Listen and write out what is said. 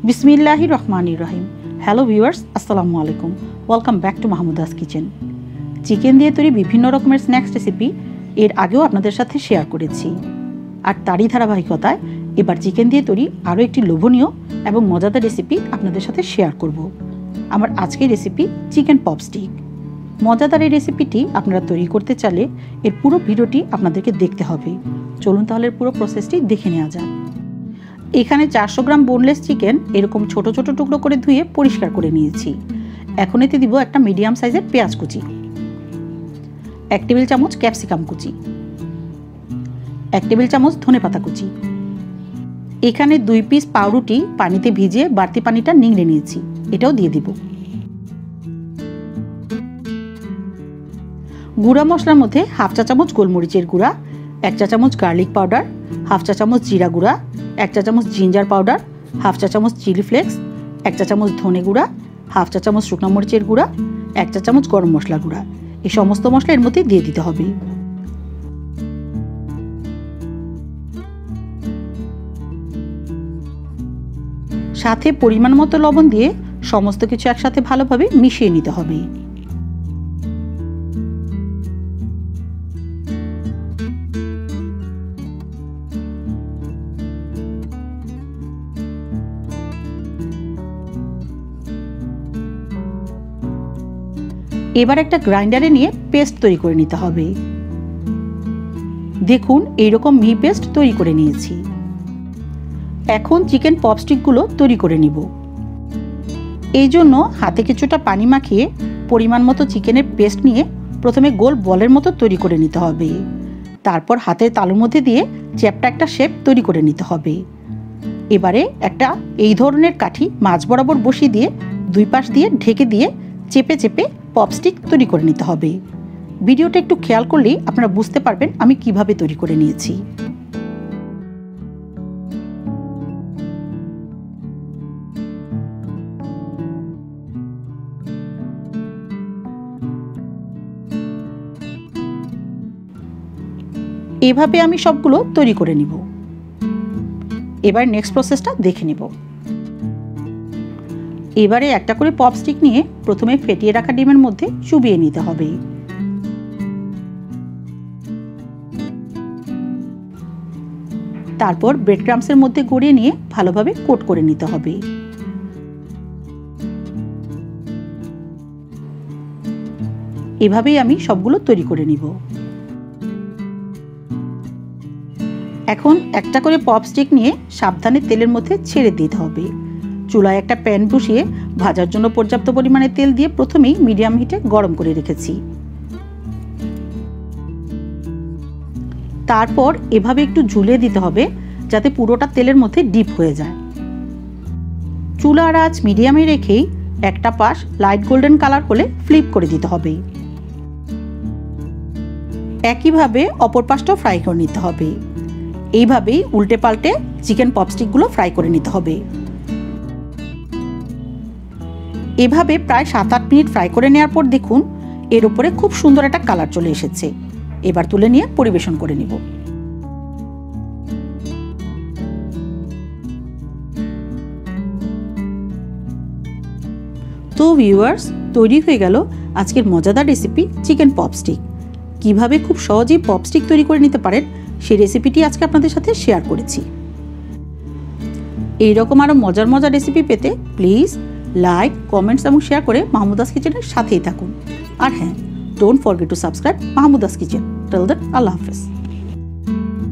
बिस्मिल्लाहिर रहमानिर रहीम। Hello viewers, अस्सलामु आलैकुम। Welcome back to Mahmuda's kitchen. Chicken দিয়ে তৈরি বিভিন্ন রকমের স্ন্যাক্স রেসিপি এর আগেও আপনাদের সাথে শেয়ার করেছি, আর তারই ধারাবাহিকতায় এবার চিকেন দিয়ে তৈরি আরও একটি লোভনীয় এবং মজাদার রেসিপি আপনাদের সাথে শেয়ার করব। আমার আজকের রেসিপি চিকেন পপস্টিক। মজাদার এই রেসিপিটি আপনারা তৈরি করতে চাইলে এর পুরো ভিডিওটি আপনাদেরকে দেখতে হবে। চলুন তাহলে পুরো প্রসেসটি দেখে নেওয়া যাক। এখানে 400 গ্রাম বোনলেস চিকেন এরকম ছোট ছোট টুকরো করে ধুয়ে পরিষ্কার করে নিয়েছি। এখন এতে দিব একটা মিডিয়াম সাইজের পেঁয়াজ কুচি, 1 টেবিল চামচ ক্যাপসিকাম কুচি, 1 টেবিল চামচ ধনেপাতা কুচি। এখানে 2 পিস পাউরুটি পানিতে ভিজিয়ে বাড়তি পানিটা নিংড়ে নিয়েছি, এটাও দিয়ে দিব। গুঁড়া মশলার মধ্যে হাফ চা চামচ গোলমরিচের গুঁড়া, 1 চা চামচ গার্লিক পাউডার, হাফ চা চামচ জিরা গুঁড়া, 1 চা চামচ জিঞ্জার পাউডার, হাফ চা চামচ চিলি ফ্লেক্স, 1 চা চামচ ধনে গুঁড়া, হাফ চা চামচ শুকনো মরিচের গুঁড়া, 1 চা চামচ গরম মশলা গুঁড়া। এই সমস্ত মশলা এর মধ্যে দিয়ে দিতে হবে। সাথে পরিমাণ মতো লবণ দিয়ে সমস্ত কিছু একসাথে ভালোভাবে মিশিয়ে নিতে হবে। এবার একটা গ্রাইন্ডারে নিয়ে পেস্ট তৈরি করে নিতে হবে। দেখুন এইরকম মিহি পেস্ট তৈরি করে নিয়েছি। এখন চিকেন পপস্টিকগুলো তৈরি করে নিব। এই জন্য হাতে কিছুটা পানি মাখিয়ে পরিমাণ মতো চিকেনের পেস্ট নিয়ে প্রথমে গোল বলের মতো তৈরি করে নিতে হবে। তারপর হাতের তালুর মধ্যে দিয়ে চ্যাপ্টা একটা শেপ তৈরি করে নিতে হবে। এবারে একটা এই ধরনের কাঠি মাঝ বরাবর বসিয়ে দিয়ে 2 পাশ দিয়ে ঢেকে দিয়ে চেপে চেপে পপস্টিক তৈরি করে নিতে হবে। ভিডিওটা একটু খেয়াল করলেই আপনারা বুঝতে পারবেন আমি কিভাবে তৈরি করে নিয়েছি। এভাবে আমি সবগুলো তৈরি করে নিব। এবার নেক্সট প্রসেসটা দেখে নেব। এবারে একটা করে পপস্টিক নিয়ে প্রথমে ফেটিয়ে রাখা ডিমের মধ্যে চুবিয়ে নিতে হবে। তারপর ব্রেড ক্রাম্বসের মধ্যে গড়িয়ে নিয়ে ভালোভাবে কোট করে নিতে হবে। এভাবেই আমি সবগুলো তৈরি করে নিব। এখন একটা করে পপস্টিক নিয়ে সাবধানে তেলের মধ্যে ছেড়ে দিতে হবে। চুলায় একটা প্যান বসিয়ে ভাজার জন্য পর্যাপ্ত পরিমাণে তেল দিয়ে প্রথমেই মিডিয়াম হিটে গরম করে রেখেছি। তারপর এভাবে একটু ঝুলিয়ে দিতে হবে যাতে পুরোটা তেলের মধ্যে ডিপ হয়ে যায়। চুলার আঁচ মিডিয়ামে রেখেই একটা পাশ লাইট গোল্ডেন কালার হলে ফ্লিপ করে দিতে হবে। একইভাবে অপর পাশটাও ফ্রাই করে নিতে হবে। এইভাবেই উল্টে পাল্টে চিকেন পপস্টিকগুলো ফ্রাই করে নিতে হবে। এভাবে প্রায় 7-8 মিনিট ফ্রাই করে নেওয়ার পর দেখুন এর উপরে খুব সুন্দর একটা কালার চলে এসেছে। এবার তুলে নিয়ে পরিবেশন করে নিব। তো ভিউয়ার্স, তৈরি হয়ে গেল আজকের মজাদার রেসিপি চিকেন পপস্টিক। কিভাবে খুব সহজেই পপস্টিক তৈরি করে নিতে পারেন সেই রেসিপিটি আজকে আপনাদের সাথে শেয়ার করেছি। এইরকম আরও মজার মজার রেসিপি পেতে প্লিজ লাইক, কমেন্টস এবং শেয়ার করে মাহমুদাস কিচেনের সাথেই থাকুন। আর হ্যাঁ, don't forget to subscribe Mahmuda's kitchen. Till then, আল্লাহ হাফেজ।